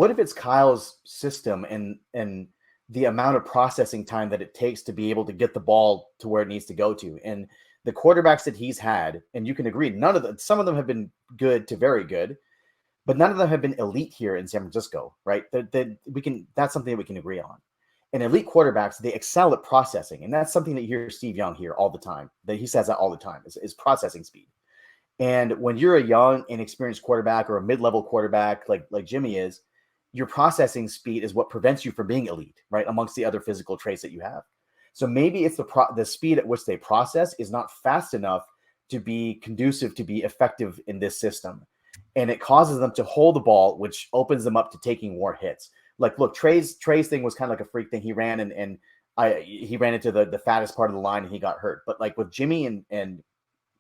what if it's Kyle's system and the amount of processing time that it takes to be able to get the ball to where it needs to go to? And the quarterbacks that he's had, and you can agree, some of them have been good to very good, but none of them have been elite here in San Francisco, right? That's something that we can agree on. And elite quarterbacks, they excel at processing. And that's something that you hear Steve Young here all the time, that he says that all the time, is processing speed. And when you're a young, inexperienced quarterback or a mid-level quarterback like Jimmy is, your processing speed is what prevents you from being elite, right? Amongst the other physical traits that you have. So maybe it's the speed at which they process is not fast enough to be conducive to be effective in this system. And it causes them to hold the ball, which opens them up to taking more hits. Like, look, Trey's thing was kind of like a freak thing. He ran he ran into the fattest part of the line and he got hurt. But like with Jimmy and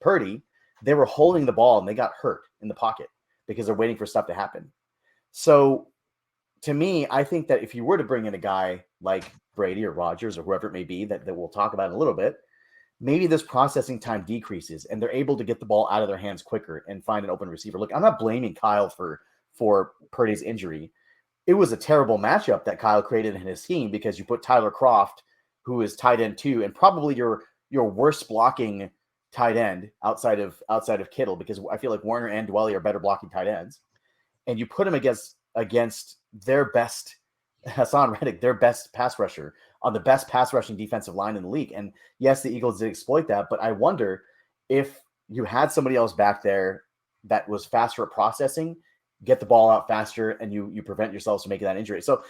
Purdy, they were holding the ball and they got hurt in the pocket because they're waiting for stuff to happen. So to me, I think that if you were to bring in a guy like Brady or Rodgers or whoever it may be that we'll talk about in a little bit, maybe this processing time decreases and they're able to get the ball out of their hands quicker and find an open receiver. Look, I'm not blaming Kyle for Purdy's injury. It was a terrible matchup that Kyle created in his scheme because you put Tyler Kroft, who is tight end 2, and probably your worst blocking tight end outside of Kittle, because I feel like Warner and Dwelly are better blocking tight ends, and you put him against their best, Hassan Reddick, their best pass rusher on the best pass rushing defensive line in the league. And yes, the Eagles did exploit that, but I wonder if you had somebody else back there that was faster at processing, get the ball out faster, and you prevent yourselves from making that injury. So